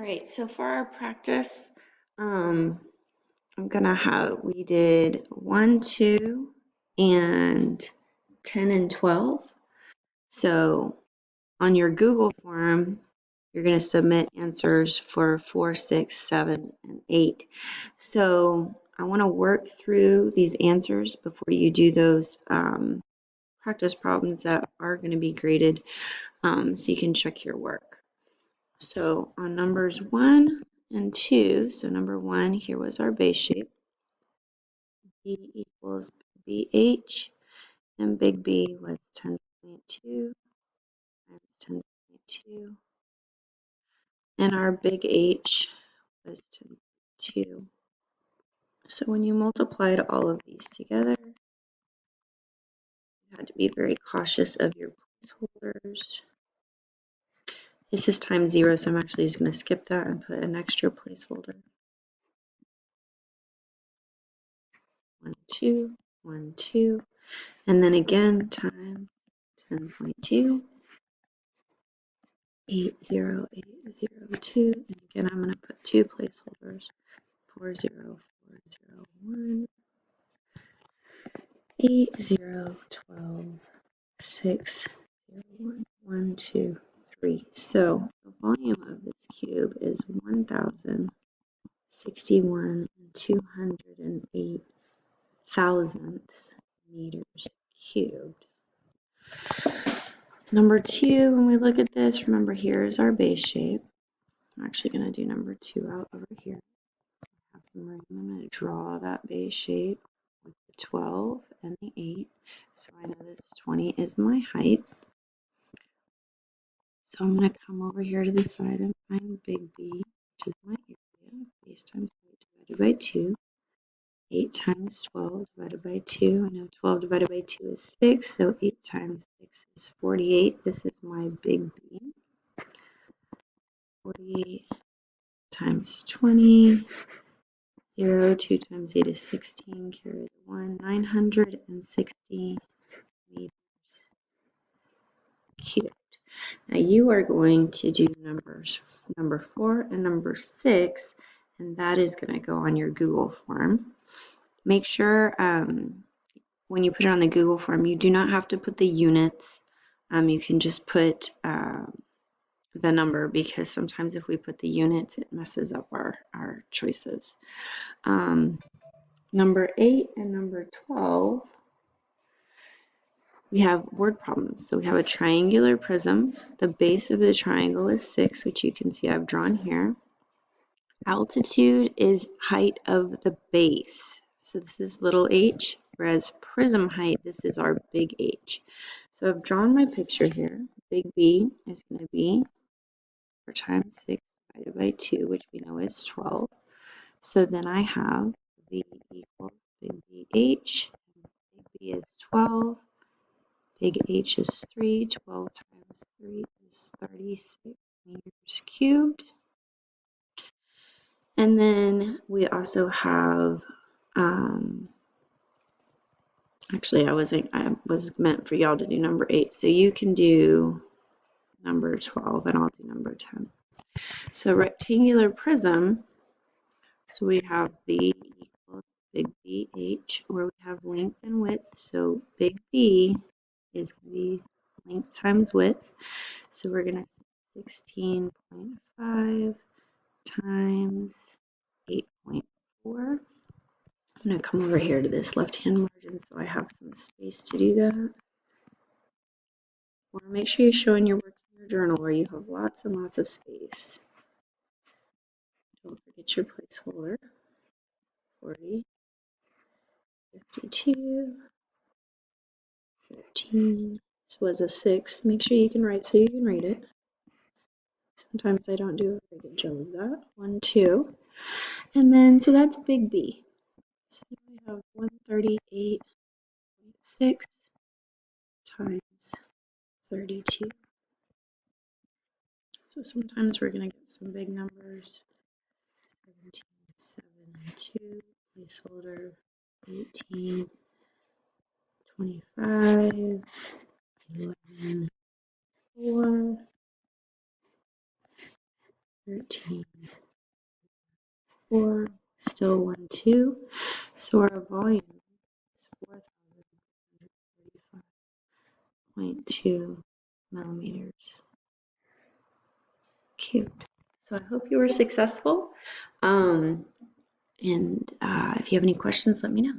right, so for our practice, we did 1, 2, and 10 and 12. So on your Google form, you're going to submit answers for 4, 6, 7, and 8. So I want to work through these answers before you do those practice problems that are going to be graded, so you can check your work. So on numbers 1 and 2, so number 1, here was our base shape. B equals BH, and big B was 10.2 times 10.2, and our big H was 10.2. So when you multiplied all of these together, you had to be very cautious of your placeholders. This is times 0, so I'm actually just going to skip that and put an extra placeholder. 1, 2, 1, 2, and then again times 10.2, 80802, and again I'm going to put 2 placeholders, 40401, 8012, 601, 1, 2, 3. So the volume of this cube is 1061 and 208 thousandths meters cubed. Number 2, when we look at this, remember here is our base shape. I'm actually going to do number 2 out over here. So I have some room. I'm going to draw that base shape with the 12 and the 8. So I know this 20 is my height. So I'm going to come over here to the side and find big B, which is my area. Base times height divided by 2. 8 times 12 divided by 2. I know 12 divided by 2 is 6, so 8 times 6 is 48. This is my big B. 48 times 20. 0, 2 times 8 is 16, carry the 1, 960 meters cubed. Now you are going to do number 4 and number 6, and that is going to go on your Google form. Make sure when you put it on the Google form, you do not have to put the units. You can just put the number, because sometimes if we put the units, it messes up our choices. Number 8 and number 12, we have word problems. So we have a triangular prism. The base of the triangle is 6, which you can see I've drawn here. Altitude is height of the base. So this is little h, whereas prism height, this is our big H. So I've drawn my picture here. Big B is going to be 4 times 6 divided by 2, which we know is 12. So then I have V equals big BH. Big B is 12. Big H is 3. 12 times 3 is 36 meters cubed. And then we also have, actually I was meant for y'all to do number 8. So you can do number 12 and I'll do number 10. So rectangular prism, so we have B equals big BH, where we have length and width. So big B is going to be length times width. So we're going to say 16.5 times 8.4. I'm going to come over here to this left-hand margin so I have some space to do that. Want to make sure you show in your work in your journal where you have lots and lots of space. Don't forget your placeholder. 40, 52, 13. This was a 6. Make sure you can write so you can read it. Sometimes I don't do a very good job of that. 1, 2. And then, so that's big B. So we have 138.6 times 32. So sometimes we're going to get some big numbers. 17.72, placeholder 18, 25, 11, 4, 13.4, still 1, 2. So our volume is 4,135.2 millimeters cubed. So I hope you were successful. And if you have any questions, let me know.